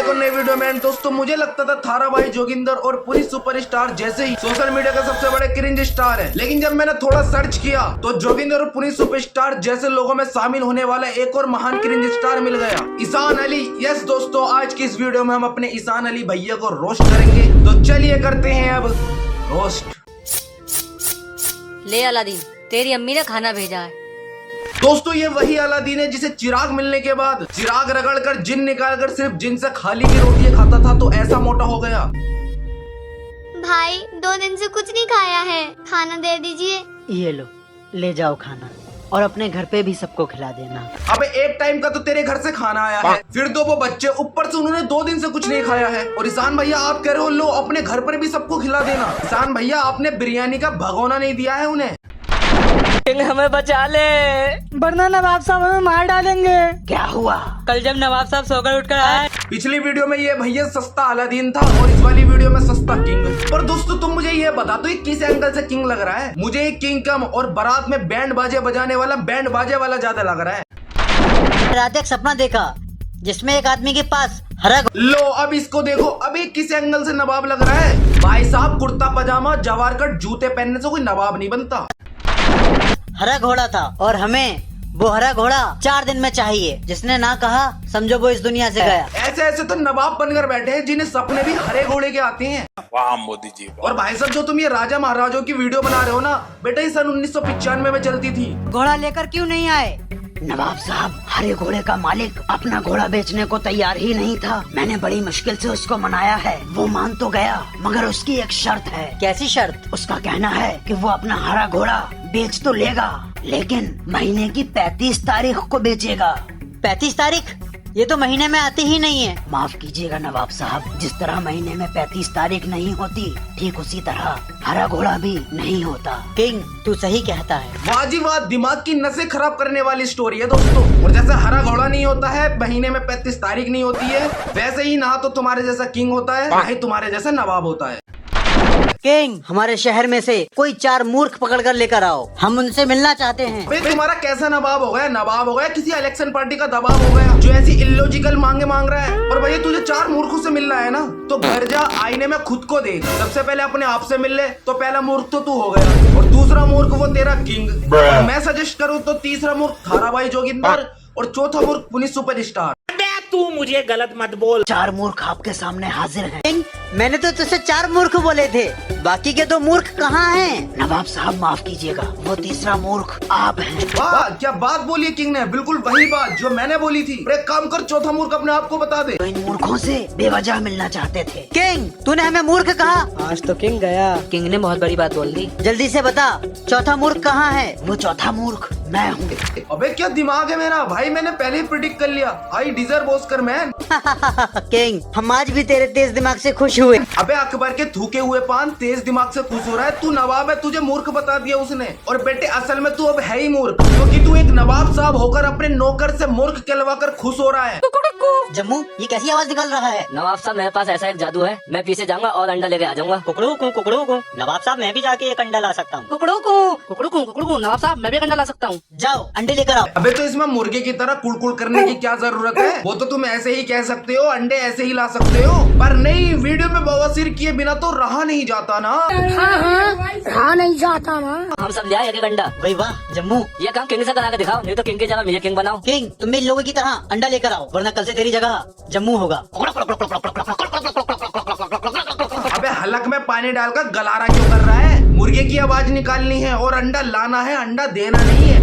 एक और नई वीडियो में। दोस्तों मुझे लगता था थारा भाई जोगिंदर और पुलिस सुपरस्टार जैसे ही सोशल मीडिया का सबसे बड़े क्रिंज स्टार है, लेकिन जब मैंने थोड़ा सर्च किया तो जोगिंदर और पुलिस सुपरस्टार जैसे लोगों में शामिल होने वाला एक और महान क्रिंज स्टार मिल गया, ईशान अली। यस दोस्तों, आज की इस वीडियो में हम अपने ईशान अली भैया को रोस्ट करेंगे, तो चलिए करते हैं अब रोस्ट। ले अलादीन, तेरी अम्मी ने खाना भेजा है। दोस्तों ये वही अलादीन है जिसे चिराग मिलने के बाद चिराग रगड़कर जिन निकालकर सिर्फ जिन से खाली की रोटियां खाता था तो ऐसा मोटा हो गया। भाई 2 दिन से कुछ नहीं खाया है, खाना दे दीजिए। ये लो, ले जाओ खाना और अपने घर पे भी सबको खिला देना। अबे एक टाइम का तो तेरे घर से खाना आया है, फिर 2 वो बच्चे, ऊपर से उन्होंने 2 दिन से कुछ नहीं खाया है। और ईशान भैया आप कह रहे हो लो अपने घर पर भी सबको खिला देना। ईशान भैया आपने बिरयानी का भगोना नहीं दिया है उन्हें। हमें बचा ले, वरना नवाब साहब हमें मार डालेंगे। क्या हुआ? कल जब नवाब साहब सोकर उठकर आए, पिछली वीडियो में ये भैया सस्ता अलादीन था और इस वाली वीडियो में सस्ता किंग। पर दोस्तों तुम मुझे ये बता दो ये किस एंगल से किंग लग रहा है? मुझे एक किंग कम और बारात में बैंड बाजे बजाने वाला बैंड बाजे वाला ज्यादा लग रहा है। रात एक सपना देखा जिसमें एक आदमी के पास हरा। लो अब इसको देखो, अभी किस एंगल से नवाब लग रहा है? भाई साहब कुर्ता पजामा जवार कट जूते पहनने से कोई नवाब नहीं बनता। हरा घोड़ा था और हमें वो हरा घोड़ा 4 दिन में चाहिए। जिसने ना कहा समझो वो इस दुनिया से गया। ऐसे ऐसे तो नवाब बनकर बैठे हैं जिन्हें सपने भी हरे घोड़े के आते हैं। वाह मोदी जी। और भाई साहब जो तुम ये राजा महाराजों की वीडियो बना रहे हो ना बेटा, ये सन 1995 में चलती थी। घोड़ा लेकर क्यों नहीं आए? नवाब साहब हरे घोड़े का मालिक अपना घोड़ा बेचने को तैयार ही नहीं था। मैंने बड़ी मुश्किल से उसको मनाया है, वो मान तो गया, मगर उसकी एक शर्त है। कैसी शर्त? उसका कहना है कि वो अपना हरा घोड़ा बेच तो लेगा, लेकिन महीने की 35 तारीख को बेचेगा। 35 तारीख? ये तो महीने में आती ही नहीं है। माफ कीजिएगा नवाब साहब, जिस तरह महीने में 35 तारीख नहीं होती, ठीक उसी तरह हरा घोड़ा भी नहीं होता। किंग तू सही कहता है। वाह, दिमाग की नसें खराब करने वाली स्टोरी है दोस्तों। और जैसे हरा घोड़ा नहीं होता है, महीने में 35 तारीख नहीं होती है, वैसे ही ना तो तुम्हारे जैसा किंग होता है, ना ही तुम्हारे जैसा नवाब होता है। किंग हमारे शहर में से कोई 4 मूर्ख पकड़ कर लेकर आओ, हम उनसे मिलना चाहते हैं। भाई तुम्हारा कैसा नवाब हो गया? नवाब हो गया किसी इलेक्शन पार्टी का दबाव हो गया जो ऐसी इलॉजिकल मांगे मांग रहा है। और भैया तुझे 4 मूर्खों से मिलना है ना, तो घर जा, आईने में खुद को देख। सबसे पहले अपने आप से मिल ले, तो पहला मूर्ख तो तू हो गया, और दूसरा मूर्ख वो तेरा किंग। और मैं सजेस्ट करूँ तो तीसरा मूर्ख थारा भाई जोगिंदर, और चौथा मूर्ख पुलिस सुपरस्टार। तू मुझे गलत मत बोल। 4 मूर्ख आपके सामने हाजिर हैं। किंग मैंने तो तुझसे 4 मूर्ख बोले थे, बाकी के 2 मूर्ख कहाँ हैं? नवाब साहब माफ कीजिएगा, वो तीसरा मूर्ख आप हैं। वाह क्या बात बोली है किंग ने, बिल्कुल वही बात जो मैंने बोली थी। एक काम कर, चौथा मूर्ख अपने आप को बता दे। तो इन मूर्खों से बेवजह मिलना चाहते थे। किंग तूने हमें मूर्ख कहा। आज तो किंग गया। किंग ने बहुत बड़ी बात बोल दी। जल्दी से बता चौथा मूर्ख कहाँ है? वो चौथा मूर्ख मैं हूँ। अबे क्या दिमाग है मेरा भाई, मैंने पहले ही प्रिडिक्ट कर लिया। I deserve Oscar man. King हम आज भी तेरे तेज दिमाग से खुश हुए। अबे अकबर के थूके हुए पान तेज दिमाग से खुश हो रहा है? तू नवाब है, तुझे मूर्ख बता दिया उसने। और बेटे असल में तू अब है ही मूर्ख, क्योंकि तू एक नवाब साहब होकर अपने नौकर से मूर्ख कहलवाकर खुश हो रहा है। जम्मू ये कैसी आवाज निकल रहा है? नवाब साहब मेरे पास ऐसा एक जादू है, मैं पीछे जाऊंगा और अंडा लेके आ जाऊंगा। कुकड़ू को। नवाब साहब मैं भी जाके एक अंडा ला सकता हूँ। कुकड़ू को। नवाब साहब मैं भी एक अंडा ला सकता हूँ। जाओ अंडे लेकर आओ। अबे तो इसमें मुर्गे की तरह कुड़कुड़ करने की क्या जरूरत है? वो तो तुम ऐसे ही कह सकते हो, अंडे ऐसे ही ला सकते हो, पर नहीं, वीडियो में बवासीर किए बिना तो रहा नहीं जाता ना। हाँ नहीं जाता ना। हम सब ले आए एक अंडा। भाई वाह जम्मू, ये काम किंग से करा के दिखाओ, नहीं तो किंग की जगह मुझे किंग बनाओ। किंग तुम भी इन लोगों की तरह अंडा लेकर आओ, वरना कल से तेरी जगह जम्मू होगा। अबे हलक में पानी डालकर गलारा क्यों कर रहा है? मुर्गे की आवाज निकालनी है और अंडा लाना है, अंडा देना नहीं है।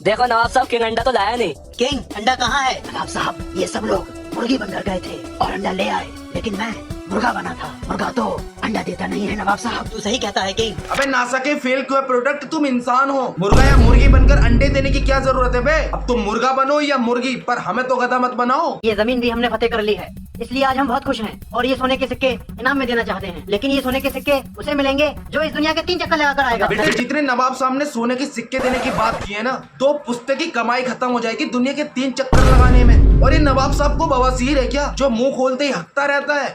देखो नवाब साहब किंग अंडा तो लाया नहीं। किंग अंडा कहाँ है? नवाब साहब ये सब लोग मुर्गी बनकर गए थे और अंडा ले आए, लेकिन मैं मुर्गा बना था। मुर्गा तो अंडा देता नहीं है नवाब साहब। तू सही कहता है किंग। अबे नासा के फेल हुए प्रोडक्ट, तुम इंसान हो। मुर्गा या मुर्गी बनकर अंडे देने की क्या जरूरत है बे? अब तुम मुर्गा बनो या मुर्गी, पर हमें तो गधा मत बनाओ। ये जमीन भी हमने फतेह कर ली है, इसलिए आज हम बहुत खुश हैं और ये सोने के सिक्के इनाम में देना चाहते हैं। लेकिन ये सोने के सिक्के उसे मिलेंगे जो इस दुनिया के 3 चक्कर लगाकर आएगा। बेटे जितने नवाब साहब ने सोने के सिक्के देने की बात की है ना, तो पुश्ते की कमाई खत्म हो जाएगी दुनिया के 3 चक्कर लगाने में। और ये नवाब साहब को बवासीर है क्या, जो मुंह खोलते ही हकता रहता है?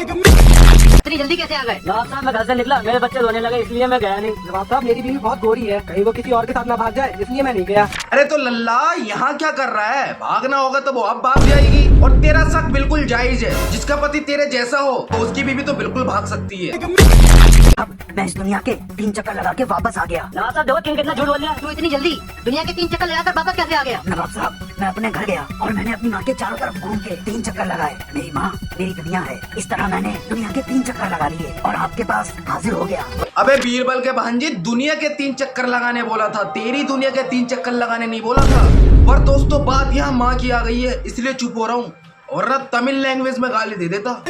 इतनी जल्दी कैसे आ गए? नवाब साहब मैं घर से निकला, मेरे बच्चे रोने लगे इसलिए मैं गया नहीं। नवाब साहब मेरी बीवी बहुत गोरी है, कहीं वो किसी और के साथ ना भाग जाए, इसलिए मैं नहीं गया। अरे तो लल्ला यहाँ क्या कर रहा है? भागना होगा तो वो अब भाग जाएगी। और तेरा शक बिल्कुल जायज है, जिसका पति तेरे जैसा हो तो उसकी बीवी तो बिल्कुल भाग सकती है। अब मैं इस दुनिया के 3 चक्कर लगा के वापस आ गया। नवाब साहब देखो तुम कितना झूठ बोल रहे तू इतनी जल्दी दुनिया के 3 चक्कर लगाकर वापस कैसे आ गया? नवाब साहब मैं अपने घर गया और मैंने अपनी माँ के चारों तरफ घूम के 3 चक्कर लगाए। मेरी माँ मेरी दुनिया है, इस तरह मैंने दुनिया के 3 चक्कर लगा लिए और आपके पास हाजिर हो गया। अबे बीरबल के भांजे, दुनिया के 3 चक्कर लगाने बोला था, तेरी दुनिया के 3 चक्कर लगाने नहीं बोला था। पर दोस्तों बात यहाँ माँ की आ गई है, इसलिए चुप हो रहा हूँ और ना तमिल लैंग्वेज में गाली दे देता।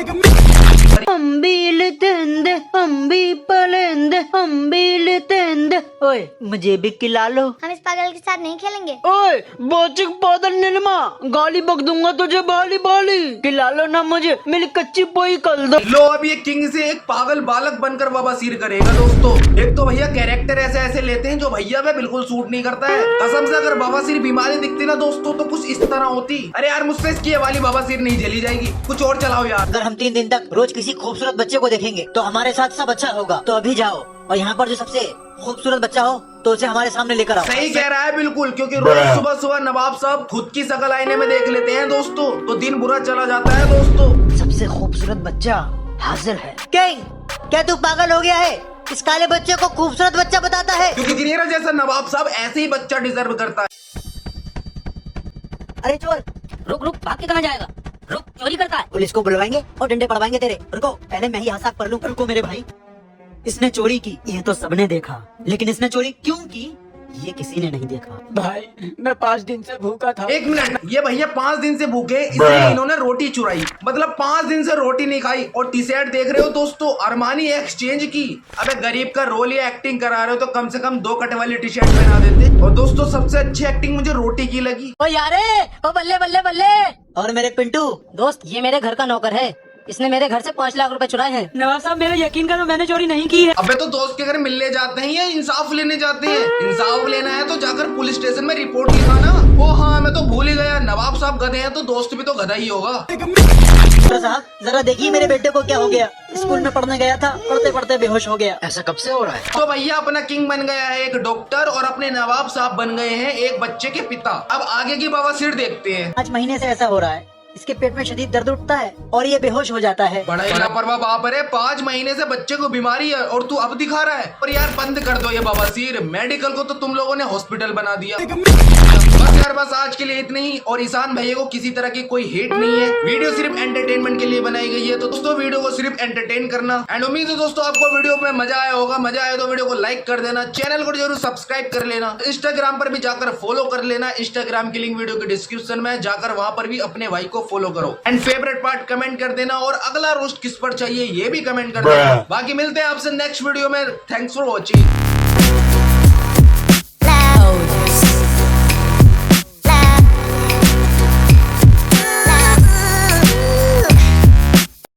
ओए मुझे भी खिला लो। हम इस पागल के साथ नहीं खेलेंगे। ओए बोचिक पादर नीलमा, गाली बक दूंगा तुझे बाली बाली। खिला लो ना मुझे, मेरी कच्ची पोई कर दो। लो अब ये किंग से एक पागल बालक बनकर बवासीर करेगा दोस्तों। एक तो भैया कैरेक्टर ऐसे ऐसे लेते हैं जो भैया पे बिल्कुल सूट नहीं करता है। कसम से अगर बवासीर बीमारी दिखती ना दोस्तों तो कुछ इस तरह होती। अरे यार मुझसे इसकी ये वाली बवासीर नहीं झेली जाएगी, कुछ और चलाओ यार। अगर हम 3 दिन तक रोज किसी खूबसूरत बच्चे को देखेंगे तो हमारे साथ सब अच्छा होगा। तो अभी जाओ और यहाँ पर जो सबसे खूबसूरत बच्चा हो तो उसे हमारे सामने लेकर आओ। सही कह रहा है बिल्कुल, क्योंकि रोज सुबह सुबह नवाब साहब खुद की शकल आईने में देख लेते हैं दोस्तों तो दिन बुरा चला जाता है दोस्तों। सबसे खूबसूरत बच्चा हाजिर है। किंग क्या तू पागल हो गया है? इस काले बच्चे को खूबसूरत बच्चा बताता है? क्योंकि गिनेरा जैसा नवाब साहब ऐसे ही बच्चा डिजर्व करता है। अरे चोर रुक रुक, भाग के कहाँ जाएगा? रुक, चोरी करता है। पुलिस को बुलवाएंगे और डंडे पड़वाएंगे तेरे। रुको पहले मैं ही आसाक कर लूं। रुको मेरे भाई, इसने चोरी की ये तो सबने देखा, लेकिन इसने चोरी क्यों की ये किसी ने नहीं देखा। भाई मैं 5 दिन से भूखा था। एक मिनट, ये भैया 5 दिन से भूखे इसलिए इन्होंने रोटी चुराई, मतलब 5 दिन से रोटी नहीं खाई। और टी शर्ट देख रहे हो दोस्तों, अरमानी एक्सचेंज की। अबे गरीब का रोल या एक्टिंग करा रहे हो तो कम से कम 2 कट वाली टी शर्ट पहना देते। और दोस्तों सबसे अच्छी एक्टिंग मुझे रोटी की लगी। ओ यारे, ओ बल्ले बल्ले बल्ले। और मेरे पिंटू दोस्त, ये मेरे घर का नौकर है, इसने मेरे घर से 5 लाख रुपए चुराए हैं। नवाब साहब मेरा यकीन करो, मैंने चोरी नहीं की है। अबे तो दोस्त के घर मिलने जाते हैं या इंसाफ लेने जाते हैं? इंसाफ लेना है तो जाकर पुलिस स्टेशन में रिपोर्ट लिखाना। ओ हाँ मैं तो भूल ही गया, नवाब साहब गधे हैं तो दोस्त भी तो गधा ही होगा। साहब जरा देखिए मेरे बेटे को क्या हो गया। स्कूल में पढ़ने गया था, पढ़ते पढ़ते बेहोश हो गया। ऐसा कब से हो रहा है? तो भैया अपना किंग बन गया है एक डॉक्टर और अपने नवाब साहब बन गए हैं एक बच्चे के पिता। अब आगे की बवासीर देखते हैं। 5 महीने से ऐसा हो रहा है, इसके पेट में शदीद दर्द उठता है और ये बेहोश हो जाता है। बड़ा ही लापरवाह बाप है, 5 महीने से बच्चे को बीमारी है और तू अब दिखा रहा है। और यार बंद कर दो ये बवासीर, मेडिकल को तो तुम लोगों ने हॉस्पिटल बना दिया। बस यार बस आज के लिए इतने ही। और ईशान भैया को किसी तरह की कोई हेट नहीं है, वीडियो सिर्फ एंटरटेनमेंट के लिए बनाई गई है। तो दोस्तों वीडियो को सिर्फ एंटरटेन करना। एंड उम्मीद है दोस्तों आपको वीडियो में मजा आया होगा। मजा आया तो वीडियो को लाइक कर देना, चैनल को जरूर सब्सक्राइब कर लेना, इंस्टाग्राम पर भी जाकर फॉलो कर लेना। इंस्टाग्राम की लिंक वीडियो के डिस्क्रिप्शन में, जाकर वहां पर भी अपने भाई को फॉलो करो। एंड फेवरेट पार्ट कमेंट कर देना और अगला रोस्ट किस पर चाहिए ये भी कमेंट कर देना। बाकी मिलते हैं आपसे नेक्स्ट वीडियो में। Thanks for watching.